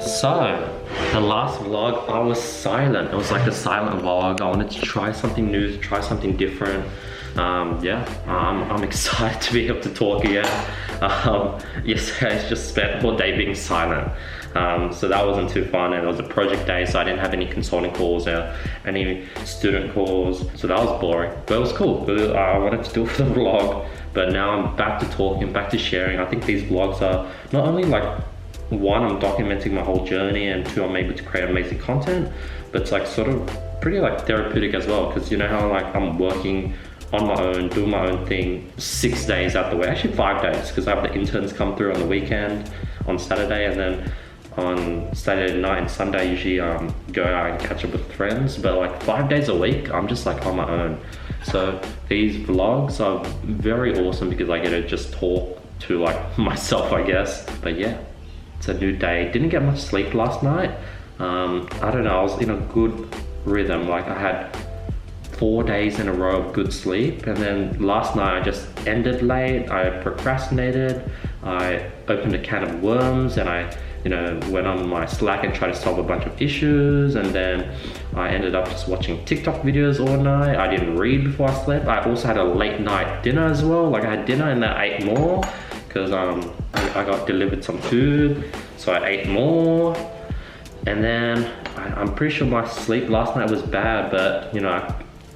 So, the last vlog, I was silent. It was like a silent vlog. I wanted to try something new, try something different. I'm excited to be able to talk again. Yesterday I just spent all day being silent. So that wasn't too fun, and it was a project day, so I didn't have any consulting calls or any student calls. So that was boring, but it was cool. I wanted to do it for the vlog, but now I'm back to talking, back to sharing. I think these vlogs are not only like, one, I'm documenting my whole journey, and two, I'm able to create amazing content, but it's like sort of pretty like therapeutic as well, because you know how like I'm working on my own, doing my own thing 6 days out the way, actually 5 days, because I have the interns come through on the weekend, on Saturday, and then on Saturday night and Sunday I usually go out and catch up with friends. But like 5 days a week, I'm just like on my own. So these vlogs are very awesome because I get to just talk to like myself, I guess. But yeah, it's a new day. Didn't get much sleep last night. I don't know, I was in a good rhythm. Like I had 4 days in a row of good sleep, and then last night I just ended late. I procrastinated. I opened a can of worms, and I went on my Slack and tried to solve a bunch of issues, and then I ended up just watching TikTok videos all night. I didn't read before I slept. I also had a late night dinner as well. Like I had dinner and then I ate more because I got delivered some food, so I ate more. And then I'm pretty sure my sleep last night was bad, but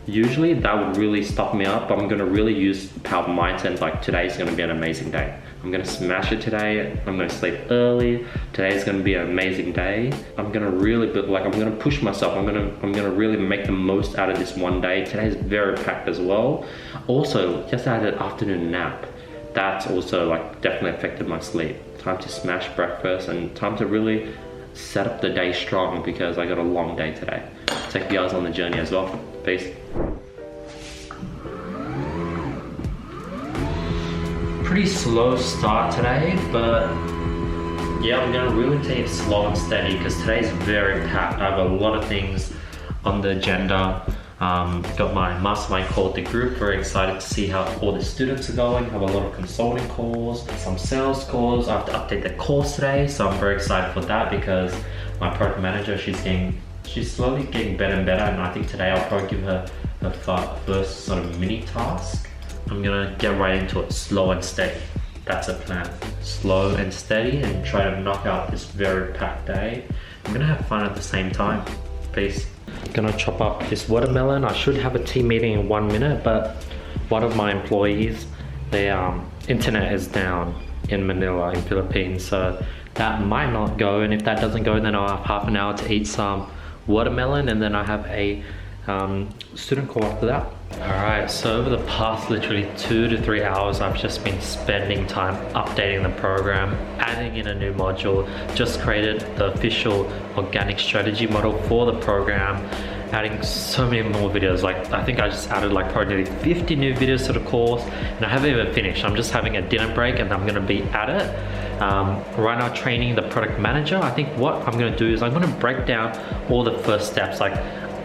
usually that would really stop me up. I'm gonna really use the power of mindset. Like today's gonna be an amazing day. I'm gonna smash it today. I'm gonna sleep early. Today's gonna be an amazing day. I'm gonna really, I'm gonna push myself. I'm gonna really make the most out of this one day. Today's very packed as well. Also, just I had an afternoon nap. That's also like definitely affected my sleep. Time to smash breakfast and time to really set up the day strong because I got a long day today. Take you guys on the journey as well. Peace. Pretty slow start today, but yeah, I'm gonna really take it slow and steady because today's very packed. I have a lot of things on the agenda. Got my mastermind call with the group. Very excited to see how all the students are going. Have a lot of consulting calls, some sales calls. I have to update the course today, so I'm very excited for that because my product manager, she's slowly getting better and better, and I think today I'll probably give her first sort of mini task. I'm gonna get right into it, slow and steady. That's a plan. Slow and steady, and try to knock out this very packed day. I'm gonna have fun at the same time. Peace. Gonna chop up this watermelon. I should have a team meeting in 1 minute, but one of my employees, their internet is down in Manila, in Philippines, so that might not go, and if that doesn't go, then I'll have half an hour to eat some watermelon, and then I have a student call after that. Alright, so over the past literally 2 to 3 hours, I've just been spending time updating the program, adding in a new module, just created the official organic strategy model for the program, adding so many more videos. Like I think I just added like probably 50 new videos to the course, and I haven't even finished. I'm just having a dinner break and I'm gonna be at it. Right now training the product manager. I think what I'm gonna do is I'm gonna break down all the first steps. Like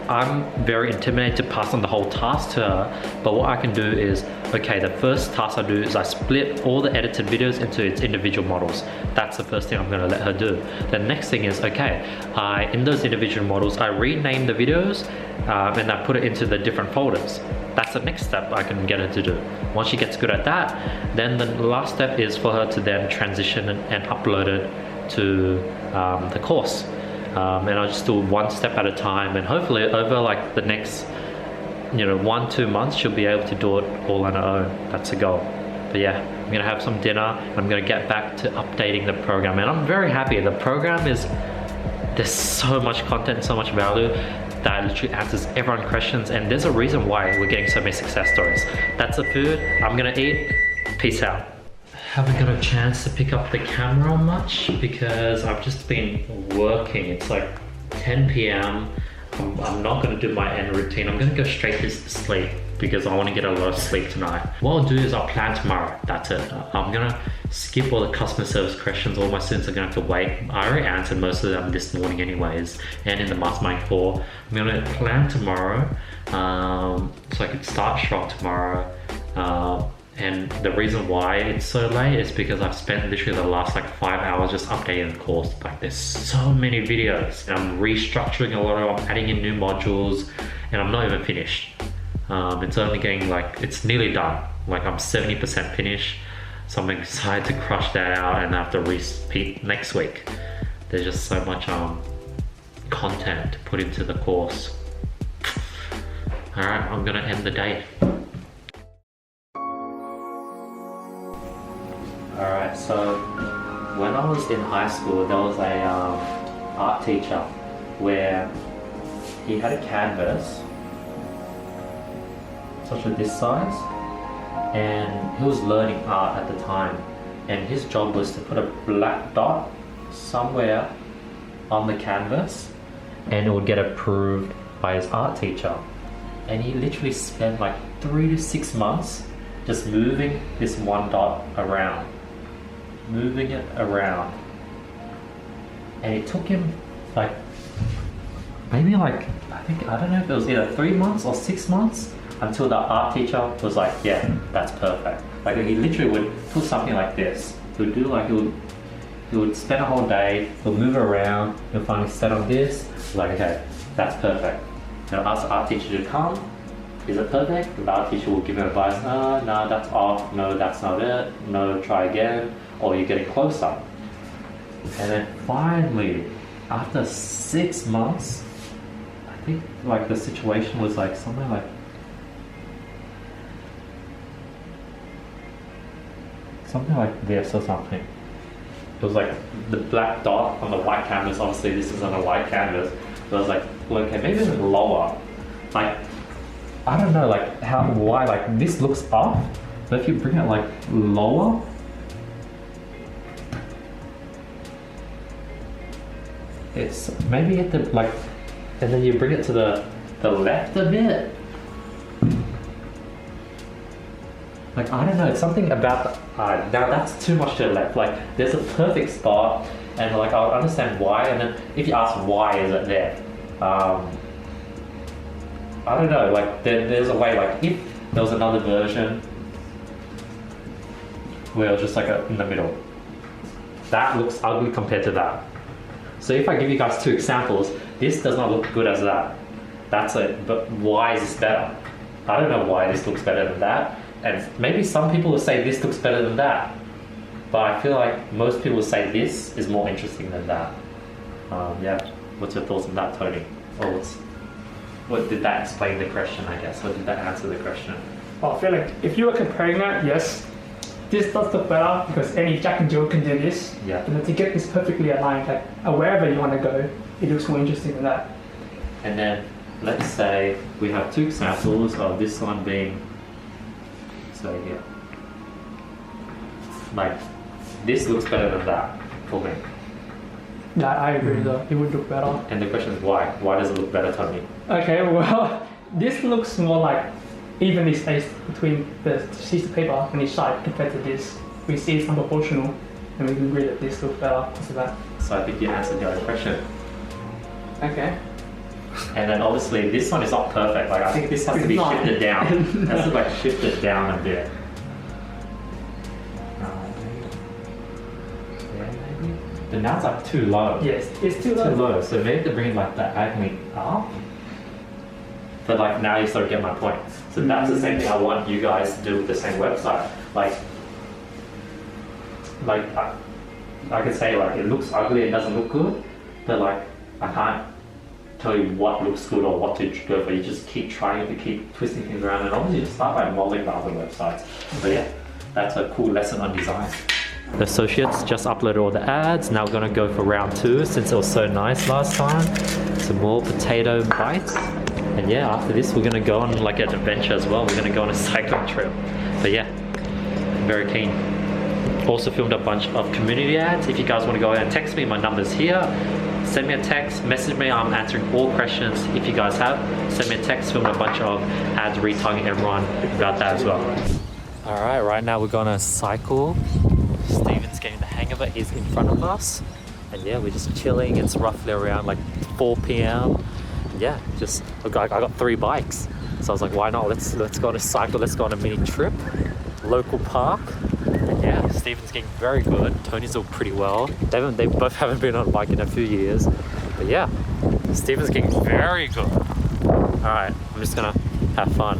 I'm very intimidated to pass on the whole task to her, but what I can do is, okay, the first task I do is I split all the edited videos into its individual models. That's the first thing I'm gonna let her do. The next thing is, okay, in those individual models, I rename the videos and I put it into the different folders. That's the next step I can get her to do. Once she gets good at that, then the last step is for her to then transition and upload it to the course. And I'll just do one step at a time, and hopefully over like the next 1-2 months she'll be able to do it all on her own. That's the goal. But yeah, I'm gonna have some dinner. I'm gonna get back to updating the program, and I'm very happy. The program there's so much content, so much value that literally answers everyone's questions, and there's a reason why we're getting so many success stories. That's the food I'm gonna eat. Peace out. Haven't got a chance to pick up the camera much because I've just been working. It's like 10 p.m. I'm not going to do my end routine. I'm going to go straight to sleep because I want to get a lot of sleep tonight. What I'll do is I'll plan tomorrow. That's it. I'm going to skip all the customer service questions. All my students are going to have to wait. I already answered most of them this morning anyways, and in the mastermind call. I'm going to plan tomorrow so I can start strong tomorrow. And the reason why it's so late is because I've spent literally the last like 5 hours just updating the course. Like there's so many videos and I'm restructuring a lot of, I'm adding in new modules and I'm not even finished. It's only getting like, it's nearly done. Like I'm 70% finished. So I'm excited to crush that out and I have to repeat next week. There's just so much content to put into the course. Alright, I'm gonna end the day. Alright, so when I was in high school, there was a art teacher where he had a canvas such as this size, and he was learning art at the time, and his job was to put a black dot somewhere on the canvas and it would get approved by his art teacher. And he literally spent like 3 to 6 months just moving this one dot around, moving it around, and it took him like maybe like I don't know if it was either 3 months or 6 months until the art teacher was like, yeah, that's perfect. Like he literally would put something like this. He would do like, he would spend a whole day, he'll move around, he'll finally set on this, like okay, that's perfect. Now ask the art teacher to come, is it perfect? The art teacher will give him advice, no, that's off, no, that's not it, no, try again, or you're getting closer. And then finally, after 6 months, I think like the situation was like something like this or something. It was like the black dot on the white canvas. Obviously this is on a white canvas. But I was like, okay, maybe even lower. Like, I don't know like why like this looks off, but if you bring it like lower, it's maybe at the like, and then you bring it to the left a bit. Like, I don't know, it's something about now that's too much to the left. Like, there's a perfect spot, and like, I'll understand why, and then if you ask why is it there, I don't know, like, there's a way, like, if there was another version where it was just like in the middle, that looks ugly compared to that. So if I give you guys 2 examples, this does not look good as that. That's it, but why is this better? I don't know why this looks better than that. And maybe some people will say this looks better than that, but I feel like most people will say this is more interesting than that. Yeah, what's your thoughts on that, Tony? Or what did that explain the question, I guess? Or did that answer the question? Well, I feel like if you were comparing that, yes, this does look better because any Jack and Jill can do this. Yeah. And then to get this perfectly aligned, like wherever you want to go, it looks more interesting than that. And then let's say we have 2 examples of this one being, so here, like this looks better than that for me. Yeah, I agree though, it would look better. And the question is why? Why does it look better, Tony? Okay, well, this looks more like evenly spaced between the sheets of paper on each side compared to this. We see it's unproportional, and we can agree that this looks better because of that. So I think you answered your own question. Okay. And then obviously this one is not perfect. Like I think this has to be shifted down. Has to like shifted down a bit. Yeah, maybe. But now it's like too low. Yes, it's too low. Too low. So maybe to bring it like diagonally up. But like now you sort of get my point. So that's the same thing I want you guys to do with the same website. Like I could say like it looks ugly, it doesn't look good, but like I can't tell you what looks good or what to go for. You just keep trying to keep twisting things around, and obviously just start by modeling the other websites. But yeah, that's a cool lesson on design. The associates just uploaded all the ads. Now we're gonna go for round 2 since it was so nice last time. Some more potato bites. And yeah, after this we're gonna go on like an adventure as well. We're gonna go on a cycling trip. But yeah, very keen. Also filmed a bunch of community ads. If you guys want to go ahead and text me, my number's here. Send me a text, message me. I'm answering all questions if you guys have. Send me a text, filmed a bunch of ads retargeting everyone about that as well. All right now we're gonna cycle. Steven's getting the hang of it. He's in front of us. And yeah, we're just chilling. It's roughly around like 4 p.m. Yeah, I got 3 bikes. So I was like, why not? Let's go on a cycle. Let's go on a mini trip. local park. And yeah, Stephen's getting very good. Tony's doing pretty well. They both haven't been on a bike in a few years. But yeah, Stephen's getting very good. Alright, I'm just gonna have fun.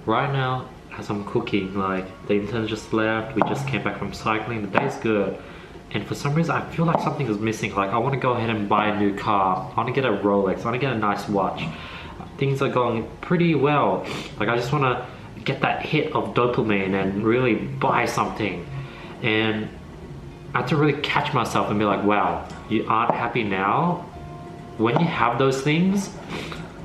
Right now, as I'm cooking, like the intern just left, we just came back from cycling, the day's good. And for some reason, I feel like something is missing. Like I want to go ahead and buy a new car. I want to get a Rolex. I want to get a nice watch. Things are going pretty well. Like I just want to get that hit of dopamine and really buy something. And I have to really catch myself and be like, wow, you aren't happy now? When you have those things,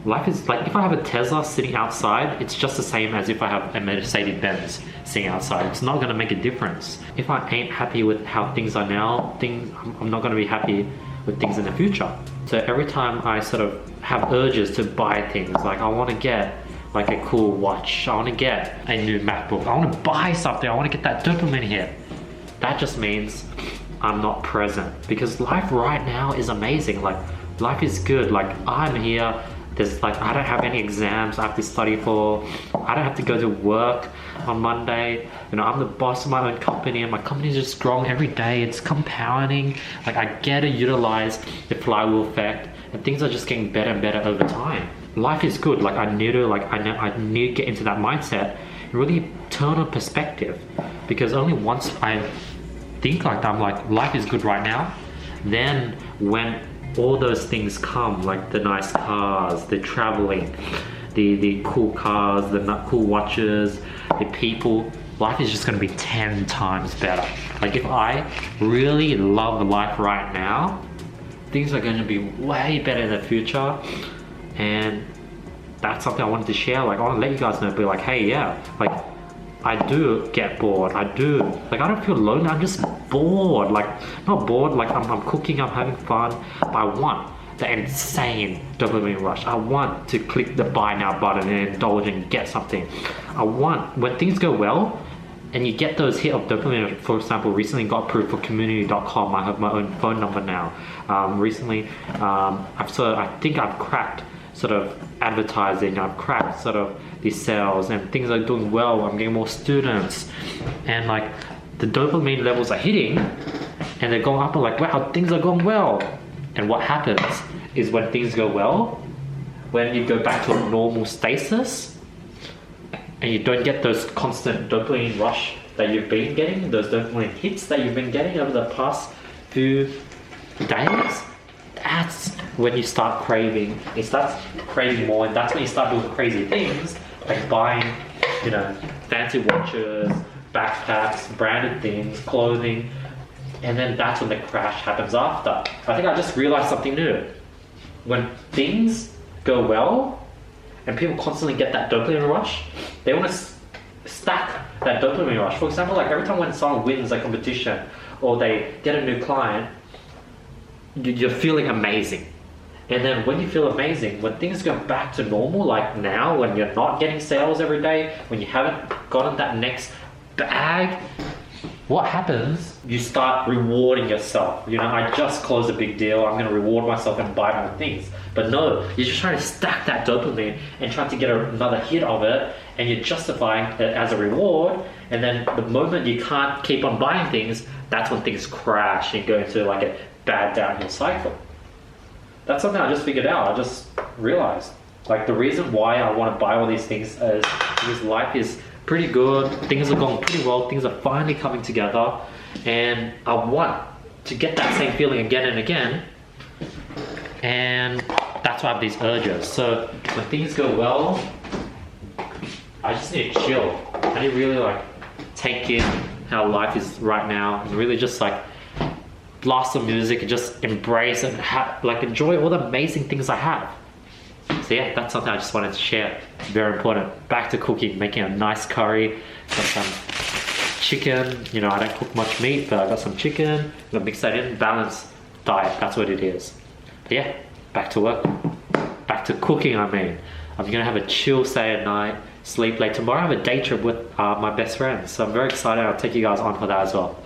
life is like, if I have a Tesla sitting outside, it's just the same as if I have a Mercedes-Benz sitting outside. It's not going to make a difference. If I ain't happy with how things are now, I'm not going to be happy with things in the future. So every time I sort of have urges to buy things, like I want to get like a cool watch, I want to get a new MacBook, I want to buy something, I want to get that dopamine hit. That just means I'm not present, because life right now is amazing. Like life is good. Like I'm here. There's like, I don't have any exams I have to study for. I don't have to go to work on Monday. You know, I'm the boss of my own company and my company is just growing every day. It's compounding. Like I get to utilize the flywheel effect and things are just getting better and better over time. Life is good. Like I need to get into that mindset and really turn on perspective, because only once I think like that, I'm like, life is good right now, then when all those things come, like the nice cars, the traveling, the cool cars, the cool watches, the people, life is just going to be 10 times better. Like if I really love life right now, things are going to be way better in the future. And that's something I wanted to share. Like I want to let you guys know, be like, hey, yeah, like I do get bored. I don't feel lonely. I'm just bored. Like not bored, like I'm cooking, I'm having fun, but I want the insane dopamine rush. I want to click the buy now button and indulge and get something. I want, when things go well and you get those hit of dopamine, for example, recently got approved for community.com. I have my own phone number now. Recently, I think I've cracked sort of advertising, I've cracked sort of the sales and things are doing well. I'm getting more students and like the dopamine levels are hitting and they're going up and like, wow, things are going well. And what happens is when things go well, when you go back to a normal stasis and you don't get those constant dopamine rush that you've been getting, those dopamine hits that you've been getting over the past few days, that's when you start craving. It starts craving more, and that's when you start doing crazy things like buying, you know, fancy watches, backpacks, branded things, clothing, and then that's when the crash happens after. I think I just realized something new. When things go well and people constantly get that dopamine rush, they want to stack that dopamine rush. For example, like every time when someone wins a competition or they get a new client, you're feeling amazing. And then when you feel amazing, when things go back to normal, like now, when you're not getting sales every day, when you haven't gotten that next bag, what happens? You start rewarding yourself. You know, I just closed a big deal, I'm going to reward myself and buy more things. But no, you're just trying to stack that dopamine and trying to get another hit of it, and you're justifying it as a reward. And then the moment you can't keep on buying things, that's when things crash and go into like a bad downhill cycle. That's something I just figured out. I just realized, like, the reason why I want to buy all these things is because life is pretty good, things are going pretty well, things are finally coming together, and I want to get that same feeling again and again, and that's why I have these urges. So when things go well, I just need to chill. I need to really like take in how life is right now and really just like blast some music and just embrace and like enjoy all the amazing things I have. So yeah, that's something I just wanted to share. Very important. Back to cooking, making a nice curry. Got some chicken. You know, I don't cook much meat, but I got some chicken. I'm gonna mix that in. Balanced diet, that's what it is. But yeah, back to work. Back to cooking, I mean. I'm gonna have a chill Saturday night, sleep late. Tomorrow I have a day trip with my best friends. So I'm very excited. I'll take you guys on for that as well.